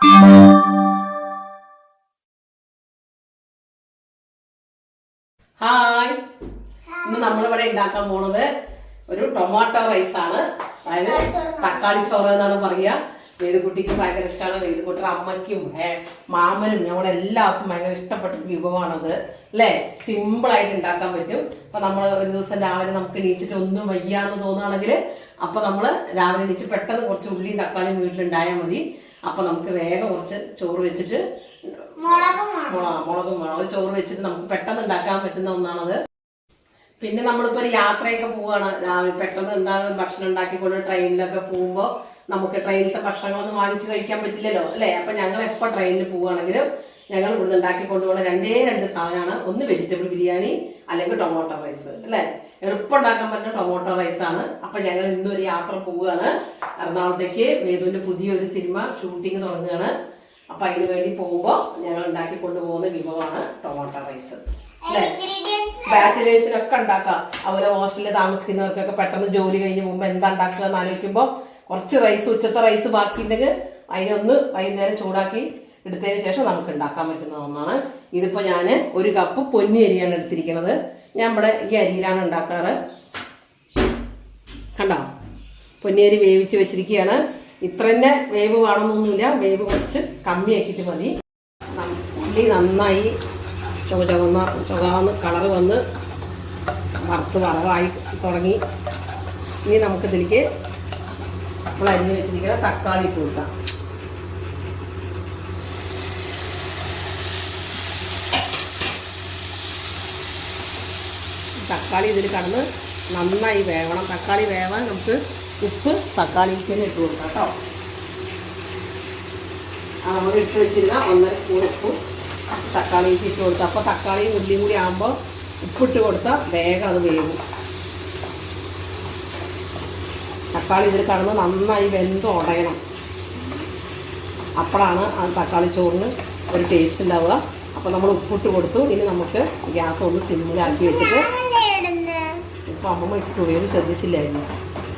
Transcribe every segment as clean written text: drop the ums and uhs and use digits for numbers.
Hi, ഇന്ന് നമ്മളിവിടെ ഉണ്ടാക്കാൻ പോണത് ഒരു ടൊമാറ്റോ റൈസ് ആണ്. അതായത് തക്കാളി ചോറ് എന്നാണ് പറയുക. വേദുകുട്ടിക്ക് ഭയങ്കര ഇഷ്ടമാണ്. വേദുകുട്ടിയുടെ അമ്മയ്ക്കും മാമനും ഞങ്ങളെല്ലാവർക്കും ഭയങ്കര ഇഷ്ടപ്പെട്ട വിഭവമാണത് അല്ലേ. സിമ്പിൾ ആയിട്ട് ഉണ്ടാക്കാൻ പറ്റും. അപ്പൊ നമ്മൾ ഒരു ദിവസം രാവിലെ നമുക്ക് എണീച്ചിട്ട് ഒന്നും വയ്യാന്ന് തോന്നുകയാണെങ്കിൽ അപ്പൊ നമ്മൾ രാവിലെ എണീച്ച് പെട്ടെന്ന് കുറച്ച് ഉള്ളിയും തക്കാളിയും വീട്ടിലുണ്ടായാൽ മതി. അപ്പൊ നമുക്ക് വേഗം കുറച്ച് ചോറ് വെച്ചിട്ട് മുളകും ചോറ് വെച്ചിട്ട് നമുക്ക് പെട്ടെന്ന് ഉണ്ടാക്കാൻ പറ്റുന്ന ഒന്നാണത്. പിന്നെ നമ്മളിപ്പോ ഒരു യാത്രയൊക്കെ പോവാണ്, രാവിലെ പെട്ടെന്ന് എന്താണ് ഭക്ഷണം ഉണ്ടാക്കിക്കൊണ്ട് ട്രെയിനിലൊക്കെ പോകുമ്പോൾ നമുക്ക് ട്രെയിനിലത്തെ ഭക്ഷണങ്ങളൊന്നും വാങ്ങിച്ച് കഴിക്കാൻ പറ്റില്ലല്ലോ അല്ലേ. അപ്പൊ ഞങ്ങൾ എപ്പോൾ ട്രെയിനിൽ പോവുകയാണെങ്കിലും ഞങ്ങൾ ഇവിടുന്ന് ഉണ്ടാക്കിക്കൊണ്ടു പോകുന്ന രണ്ട് സാധനമാണ്. ഒന്ന് വെജിറ്റബിൾ ബിരിയാണി അല്ലെങ്കിൽ ടൊമാറ്റോ റൈസ് അല്ലേ. എളുപ്പം ഉണ്ടാക്കാൻ പറ്റുന്ന ടൊമാറ്റോ റൈസ് ആണ്. അപ്പൊ ഞങ്ങൾ ഇന്നൊരു യാത്ര പോവുകയാണ് എറണാകുളത്തേക്ക്. വേദുവിന്റെ പുതിയൊരു സിനിമ ഷൂട്ടിങ് തുടങ്ങുകയാണ്. അപ്പൊ അതിന് വേണ്ടി പോകുമ്പോൾ ഞങ്ങൾ ഉണ്ടാക്കി കൊണ്ടുപോകുന്ന വിഭവമാണ് ടൊമാറ്റോ റൈസ് അല്ലെ. ബാച്ചിലേഴ്സിനൊക്കെ ഉണ്ടാക്കാം. അതുപോലെ ഹോസ്റ്റലിൽ താമസിക്കുന്നവർക്കൊക്കെ പെട്ടെന്ന് ജോലി കഴിഞ്ഞ് പോകുമ്പോൾ എന്താ ഉണ്ടാക്കുക എന്ന് ആലോചിക്കുമ്പോൾ കുറച്ച് റൈസ്, ഉച്ചത്തെ റൈസ് ബാക്കിയുണ്ടെങ്കിൽ അതിനൊന്ന് വൈകുന്നേരം ചൂടാക്കി എടുത്തതിന് ശേഷം നമുക്ക് ഉണ്ടാക്കാൻ പറ്റുന്ന ഒന്നാണ്. ഇതിപ്പോ ഞാൻ ഒരു കപ്പ് പൊന്നി അരിയാണ് എടുത്തിരിക്കുന്നത്. ഞാൻ ഇവിടെ ഈ അരിയിലാണ് ഉണ്ടാക്കാറ്. കണ്ടോ, പൊന്നിയരി വേവിച്ച് വെച്ചിരിക്കുകയാണ്. ഇത്ര തന്നെ വേവ് വേണമെന്നൊന്നുമില്ല, വേവ് കുറച്ച് കമ്മിയാക്കിയിട്ട് മതി. ഉള്ളി നന്നായി ചുവന്ന് കളറ് വന്ന് വറുത്ത് വറവായി തുടങ്ങി. ഇനി നമുക്കിതിലേക്ക് നമ്മൾ അരിഞ്ഞ് വെച്ചിരിക്കുന്ന തക്കാളി ഇട്ട് കൊടുക്കാം. തക്കാളി ഇതിൽ കടന്ന് നന്നായി വേവണം. തക്കാളി വേവാൻ നമുക്ക് ഉപ്പ് തക്കാളിക്ക് തന്നെ ഇട്ട് കൊടുക്കാം കേട്ടോ. നമ്മൾ ഇട്ട് വെച്ചിരുന്ന 1.5 സ്പൂൺ ഉപ്പും തക്കാളിക്ക് ഇട്ട് കൊടുക്കുക. അപ്പോൾ തക്കാളിയും ഉള്ളിയും കൂടി ആകുമ്പോൾ ഉപ്പിട്ട് കൊടുത്താൽ വേഗം അത് വേവും. തക്കാളി ഇതിൽ കടന്ന് നന്നായി വെന്ത് ഉടയണം. അപ്പോഴാണ് ആ തക്കാളി ചോറിന് ഒരു ടേസ്റ്റ് ഉണ്ടാവുക. അപ്പോൾ നമ്മൾ ഉപ്പിട്ട് കൊടുത്തു. ഇനി നമുക്ക് ഗ്യാസ് ഒന്ന് സിമ്മിലാക്കി വെച്ചിട്ട്, ഇപ്പോൾ അമ്മമ്മ ഇട്ടു വേവ് ശ്രദ്ധിച്ചില്ലായിരുന്നു.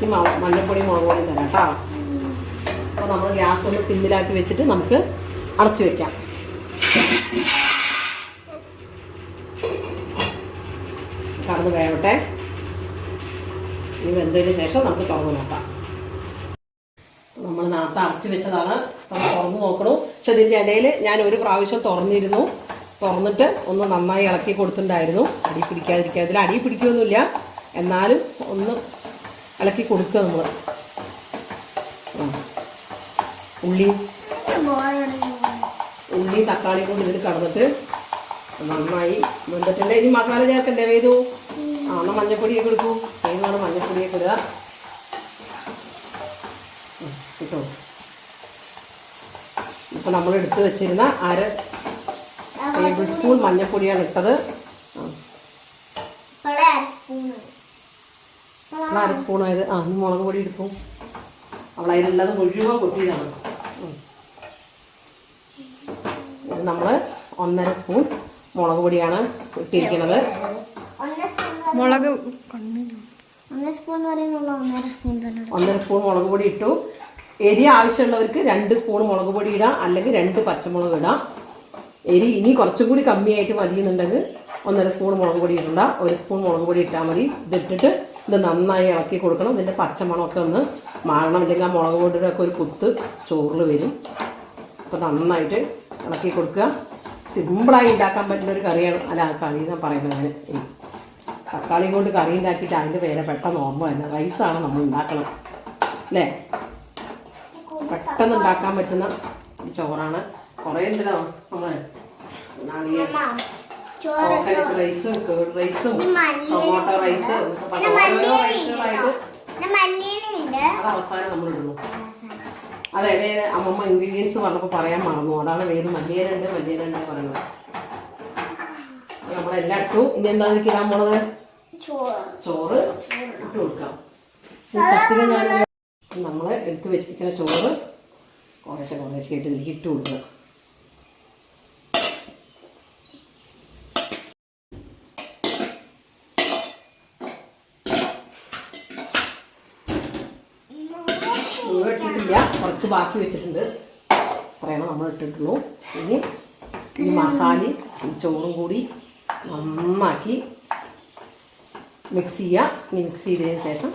ഈ മഞ്ഞപ്പൊടി മുളക് പൊടി തരാം കേട്ടോ. അപ്പോൾ നമ്മൾ ഗ്യാസ് ഒന്ന് സിമ്മിലാക്കി വെച്ചിട്ട് നമുക്ക് അടച്ചു വെക്കാം. കടന്ന് വേവട്ടെ. ഇനി വെന്തതിന് ശേഷം നമുക്ക് തുറന്ന് നോക്കാം. നമ്മൾ നേരത്തെ അടച്ചു വെച്ചതാണ്, നമ്മൾ തുറന്ന് നോക്കണം. പക്ഷെ ഇതിൻ്റെ ഇടയിൽ ഞാൻ ഒരു പ്രാവശ്യം തുറന്നിട്ട് ഒന്ന് നന്നായി ഇളക്കി കൊടുത്തിട്ടുണ്ടായിരുന്നു, അടി പിടിക്കാതിരിക്കുക. ഇതിൽ അടി പിടിക്കുകയൊന്നുമില്ല, എന്നാലും ഒന്ന് ഇളക്കി കൊടുക്കുക നമ്മൾ. ഉള്ളി തക്കാളി കൊണ്ട് ഇതിൽ കടന്നിട്ട് നന്നായി വെന്തിട്ടുണ്ട്. ഇനി മസാല ചേർക്കണ്ടേ വേദു? എന്നാൽ മഞ്ഞപ്പൊടിയൊക്കെ എടുക്കൂ. ഏതാണ് മഞ്ഞപ്പൊടിയൊക്കെ ഇടുക കേട്ടോ. ഇപ്പം നമ്മൾ എടുത്ത് വെച്ചിരുന്ന 1/2 ടേബിൾ സ്പൂൺ മഞ്ഞപ്പൊടിയാണ് ഇട്ടത്. 1/2 സ്പൂൺ ആയത്. ഇനി മുളക് പൊടി എടുക്കും. അവളതിലുള്ളത് മുഴുവൻ കൊട്ടിയതാണ്. ഇത് നമ്മൾ 1.5 സ്പൂൺ മുളക് പൊടിയാണ് ഇട്ടിരിക്കുന്നത്. 1.5 സ്പൂൺ മുളക് പൊടി ഇട്ടു. എരി ആവശ്യമുള്ളവർക്ക് 2 സ്പൂൺ മുളക് പൊടി ഇടാം, അല്ലെങ്കിൽ 2 പച്ചമുളക് ഇടാം. എരി ഇനി കുറച്ചും കൂടി കമ്മിയായിട്ട് മതിയെന്നുണ്ടെങ്കിൽ 1.5 സ്പൂൺ മുളക് പൊടി ഇടണ്ട, 1 സ്പൂൺ മുളക് പൊടി ഇട്ടാൽ മതി. ഇതിട്ടിട്ട് ഇത് നന്നായി ഇളക്കി കൊടുക്കണം. ഇതിൻ്റെ പച്ചമണമൊക്കെ ഒന്ന് മാറണം, ഇല്ലെങ്കിൽ ആ മുളക് പൊടിയുടെ ഒക്കെ ഒരു കുത്ത് ചോറിൽ വരും. അപ്പോൾ നന്നായിട്ട് ഇളക്കി കൊടുക്കുക. സിമ്പിളായി ഉണ്ടാക്കാൻ പറ്റുന്ന ഒരു കറിയാണ്. അല്ല, കറി എന്നാ പറയുന്നത് ഞാൻ. തക്കാളി കൊണ്ട് കറി ഉണ്ടാക്കിയിട്ട് അതിൻ്റെ പേരെ പെട്ടെന്ന് ഓർമ്മ തന്നെ. റൈസാണ് നമ്മൾ ഉണ്ടാക്കണം അല്ലേ. പെട്ടെന്ന് ഉണ്ടാക്കാൻ പറ്റുന്ന ചോറാണ്. കുറേ ഉണ്ടല്ലോ നമ്മൾ കോക്കനട്ട് റൈസും കേർഡ് റൈസും ടൊമാറ്റോ റൈസ്, ഓരോ റൈസുകളായിട്ട് അത് അവസാനം നമ്മൾ ഇടുന്നു. അതിടെ അമ്മമ്മ ഇൻഗ്രീഡിയൻസ് പറഞ്ഞപ്പോൾ പറയാൻ മറന്നു. അതാണ് വേറെ മല്ലിയിലുണ്ട് പറയുന്നത്. നമ്മളെല്ലാം ഇട്ടു. ഇനി എന്താ ഇടാൻ പോണത്? ചോറ് ഇട്ട് കൊടുക്കാം. നമ്മൾ എടുത്ത് വെച്ചിരിക്കുന്ന ചോറ് കുറേശ്ശായിട്ട് ഇതിലേക്ക് ഇട്ട് കൊടുക്കുക. ഇട്ടിട്ടില്ല, കുറച്ച് ബാക്കി വെച്ചിട്ടുണ്ട്. അത്രയാണ് നമ്മൾ ഇട്ടിട്ടുള്ളൂ. ഇനി ഈ മസാലയും ചോറും കൂടി നന്നാക്കി മിക്സ് ചെയ്യുക. ഇനി മിക്സ് ചെയ്തതിന് ശേഷം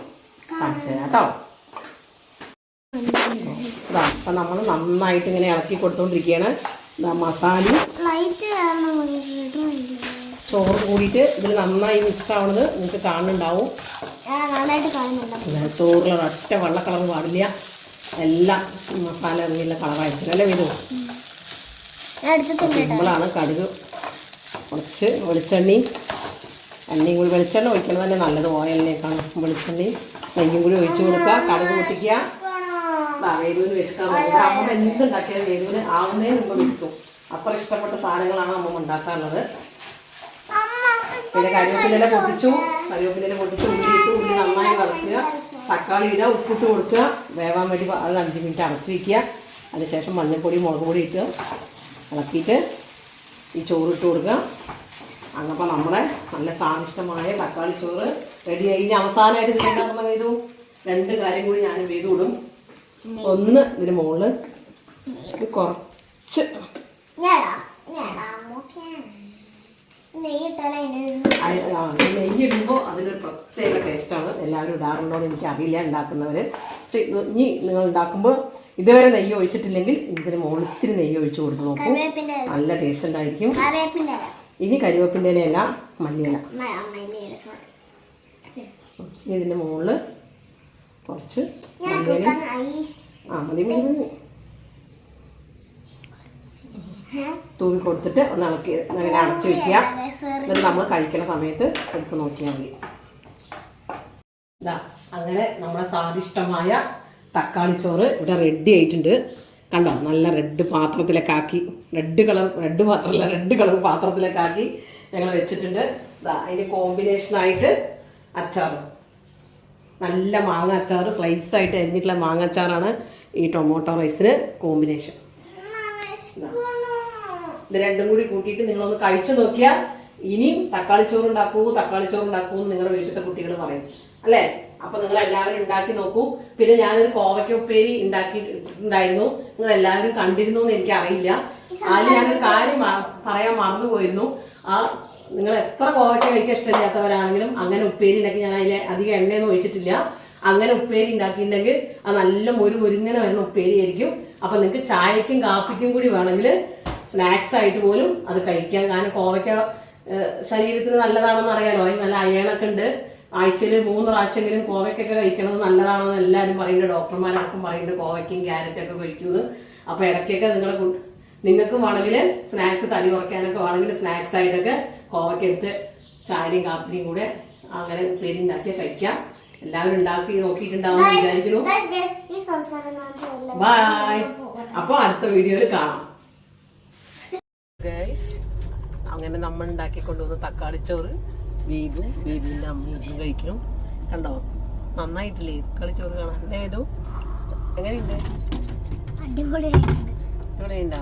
കാണിച്ചു തരാം കേട്ടോ. അപ്പം നമ്മൾ നന്നായിട്ട് ഇങ്ങനെ ഇളക്കി കൊടുത്തോണ്ടിരിക്കുകയാണ്. മസാലയും ചോറും കൂടിയിട്ട് ഇതിൽ നന്നായി മിക്സ് ആവുന്നത് നിങ്ങൾക്ക് കാണുന്നുണ്ടാവും. ചോറിൽ ഒരൊറ്റ വെള്ള കളർ പാടില്ല, എല്ലാം മസാല ഇറങ്ങിയുള്ള കളറായിരിക്കും അല്ലേ ഇത്. സിമ്പിളാണ്. കടുക് കുറച്ച് വെളിച്ചെണ്ണയും എണ്ണയും കൂടി, വെളിച്ചെണ്ണ ഒഴിക്കണം തന്നെ നല്ലത്, ഓയിലിനേക്കാണ്. വെളിച്ചെണ്ണയും നെയ്യും കൂടി ഒഴിച്ചു കൊടുക്കുക. കടുക് പൊട്ടിക്കുക. വേദുവിന് വെച്ചിട്ടാണ് അമ്മ എന്തുണ്ടാക്കിയാൽ വേദുവിന് ആവുന്നതിന് മുമ്പ് വെച്ചിട്ടും അത്ര ഇഷ്ടപ്പെട്ട സാധനങ്ങളാണ് അമ്മ ഉണ്ടാക്കാറുള്ളത്. പിന്നെ കരിവേപ്പില പൊട്ടിച്ചു, ഉള്ളി ഇട്ട് ഉള്ളി നന്നായി വറുക്കുക. തക്കാളി ഇടുക, ഉപ്പിട്ട് കൊടുക്കുക. വേവാൻ വേണ്ടി അത് 5 മിനിറ്റ് അടച്ചു വയ്ക്കുക. അതിനുശേഷം മഞ്ഞൾപ്പൊടി മുളക് പൊടി ഇട്ട് ഇളക്കിയിട്ട് ഈ ചോറ് ഇട്ട് കൊടുക്കുക. അങ്ങപ്പോൾ നമ്മുടെ നല്ല സ്വാദിഷ്ടമായ തക്കാളി ചോറ് റെഡിയായി. ഇനി അവസാനമായിട്ട് ഇതിലുണ്ടാകുന്ന വേദു 2 കാര്യം കൂടി ഞാൻ വേദു ഇടും. ഒന്ന് ഇതിന് മുകളിൽ കുറച്ച് നെയ്യിടുമ്പോൾ അതിനൊരു പ്രത്യേക ടേസ്റ്റാണ്. എല്ലാവരും ഇടാറുണ്ടോ എന്ന് എനിക്കറിയില്ല ഉണ്ടാക്കുന്നവർ. പക്ഷെ ഇനി നിങ്ങൾ ഉണ്ടാക്കുമ്പോൾ ഇതുവരെ നെയ്യ് ഒഴിച്ചിട്ടില്ലെങ്കിൽ ഇതിന് മുകളിൽ ഇത്തിരി നെയ്യ് ഒഴിച്ച് കൊടുത്ത് നോക്കും, നല്ല ടേസ്റ്റ് ഉണ്ടായിരിക്കും. ഇനി കരിവേപ്പിൻ്റെ ഇലയല്ല, മല്ലിയില. ഇതിൻ്റെ മുകളിൽ കുറച്ച് മല്ലിയില മതി തൂവി കൊടുത്തിട്ട് ഒന്ന് ഇളക്കി അങ്ങനെ അടച്ചു വെക്കുക. എന്നിട്ട് നമ്മൾ കഴിക്കുന്ന സമയത്ത് എടുത്ത് നോക്കിയാൽ മതി. ഇതാ അങ്ങനെ നമ്മുടെ സ്വാദിഷ്ടമായ തക്കാളി ചോറ് ഇവിടെ റെഡി ആയിട്ടുണ്ട്. കണ്ടോ, നല്ല റെഡ് പാത്രത്തിലേക്കാക്കി, റെഡ് കളർ പാത്രത്തിലേക്കാക്കി ഞങ്ങൾ വെച്ചിട്ടുണ്ട്. ഇതാ അതിന് കോമ്പിനേഷനായിട്ട് അച്ചാർ, നല്ല മാങ്ങ അച്ചാർ, സ്ലൈസായിട്ട് എരിഞ്ഞിട്ടുള്ള മാങ്ങ അച്ചാറാണ് ഈ ടൊമാറ്റോ റൈസിന് കോമ്പിനേഷൻ. ഇത് രണ്ടും കൂടി കൂട്ടിയിട്ട് നിങ്ങളൊന്ന് കഴിച്ചു നോക്കിയാൽ ഇനിയും തക്കാളി ചോറ് ഉണ്ടാക്കൂ എന്ന് നിങ്ങളുടെ വീട്ടിലത്തെ കുട്ടികൾ പറയും അല്ലേ. അപ്പൊ നിങ്ങൾ എല്ലാവരും ഉണ്ടാക്കി നോക്കൂ. പിന്നെ ഞാനൊരു കോവയ്ക്ക ഉപ്പേരി ഉണ്ടാക്കിയിട്ടുണ്ടായിരുന്നു, നിങ്ങൾ എല്ലാവരും കണ്ടിരുന്നു എന്ന് എനിക്കറിയില്ല. അതിൽ ഞാനൊരു കാര്യം പറയാൻ മറന്നുപോയിരുന്നു. നിങ്ങൾ എത്ര കോവയ്ക്ക കഴിക്കാൻ ഇഷ്ടമില്ലാത്തവരാണെങ്കിലും അങ്ങനെ ഉപ്പേരി ഉണ്ടാക്കി, ഞാൻ അതിൽ അധികം എണ്ണയൊന്നും ഒഴിച്ചിട്ടില്ല, അങ്ങനെ ഉപ്പേരി ഉണ്ടാക്കിയിട്ടുണ്ടെങ്കിൽ അത് നല്ല മുരുങ്ങനെ വരുന്ന ഉപ്പേരി ആയിരിക്കും. അപ്പൊ നിങ്ങൾക്ക് ചായക്കും കാപ്പിക്കും കൂടി വേണമെങ്കിൽ സ്നാക്സ് ആയിട്ട് പോലും അത് കഴിക്കാം. കാരണം കോവയ്ക്ക ശരീരത്തിന് നല്ലതാണെന്ന് അറിയാലോ, അതിന് നല്ല അയണൊക്കെ ഉണ്ട്. ആഴ്ചയിൽ 3 പ്രാവശ്യമെങ്കിലും കോവയ്ക്കൊക്കെ കഴിക്കണത് നല്ലതാണെന്ന് എല്ലാവരും പറയുന്നുണ്ട്, ഡോക്ടർമാരൊക്കെ പറയുന്നുണ്ട് കോവയ്ക്കും ക്യാരറ്റൊക്കെ കഴിക്കുന്നത്. അപ്പൊ ഇടയ്ക്കൊക്കെ നിങ്ങൾക്ക് വേണമെങ്കിൽ സ്നാക്സ് തടി കുറയ്ക്കാനൊക്കെ വേണമെങ്കിൽ സ്നാക്സ് ആയിട്ടൊക്കെ കോവയ്ക്ക എടുത്ത് ചായയും കാപ്പിയും കൂടെ അങ്ങനെ ഉപ്പേരി ഉണ്ടാക്കി കഴിക്കാം. എല്ലാവരും ഉണ്ടാക്കി നോക്കിയിട്ടുണ്ടാവും വിചാരിക്കുന്നു. ബൈ. അപ്പൊ അടുത്ത വീഡിയോയിൽ കാണാം. അങ്ങനെ നമ്മൾ ഉണ്ടാക്കിക്കൊണ്ടുവന്ന തക്കാളിച്ചോറ് വേദുവിന്റെ അമ്മയും കഴിക്കണം. കണ്ടോ, നന്നായിട്ടില്ലേ തക്കാളിച്ചോറ് കാണാൻ? വേദു എങ്ങനെയുണ്ട്? എങ്ങനെയുണ്ടോ?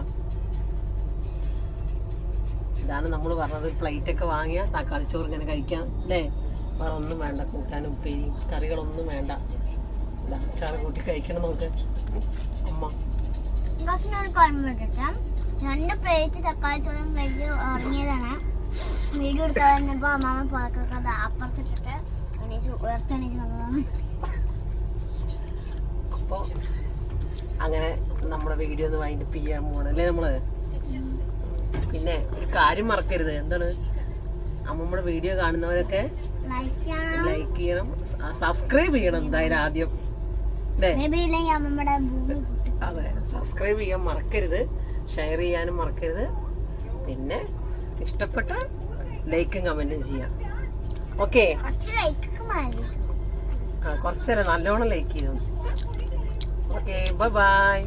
ഇതാണ് നമ്മൾ പറഞ്ഞത്, പ്ലേറ്റ് ഒക്കെ വാങ്ങിയ തക്കാളിച്ചോറ് ഇങ്ങനെ കഴിക്കാം അല്ലേ. വേറെ ഒന്നും വേണ്ട, കൂട്ടാനും ഉപ്പേരി കറികളൊന്നും വേണ്ട, അച്ചാറ് കൂട്ടി കഴിക്കണം നമുക്ക്. അമ്മ 2 പ്ലേറ്റ് തക്കാളിച്ചോറും കഴിച്ച് ഉറങ്ങിയതാണ്. വീഡിയോ എടുക്കാൻ വന്നപ്പോൾ അമ്മാമ്മ പാക്കൊക്കെ അപ്പുറത്തിട്ടിട്ട് ഉയർത്തെണീച്ച് വന്നതാണ്. അപ്പോൾ അങ്ങനെ നമ്മുടെ വീഡിയോ ഒന്ന് വൈൻഡപ്പ് ചെയ്യാൻ പോകണല്ലേ നമ്മള്. പിന്നെ ഒരു കാര്യം മറക്കരുത്, എന്താണ്, അമ്മമ്മയുടെ വീഡിയോ കാണുന്നവരൊക്കെ ലൈക്ക് ചെയ്യണം, സബ്സ്ക്രൈബ് ചെയ്യണം എന്തായാലും ആദ്യം. അതെ, സബ്സ്ക്രൈബ് ചെയ്യാൻ മറക്കരുത്, ഷെയർ ചെയ്യാനും മറക്കരുത്. പിന്നെ ഇഷ്ടപ്പെട്ട ലൈക്കും കമന്റും ചെയ്യാം. ഓക്കെ, കുറച്ചേരം നല്ലോണം ലൈക്ക് ചെയ്തു. Okay, bye bye.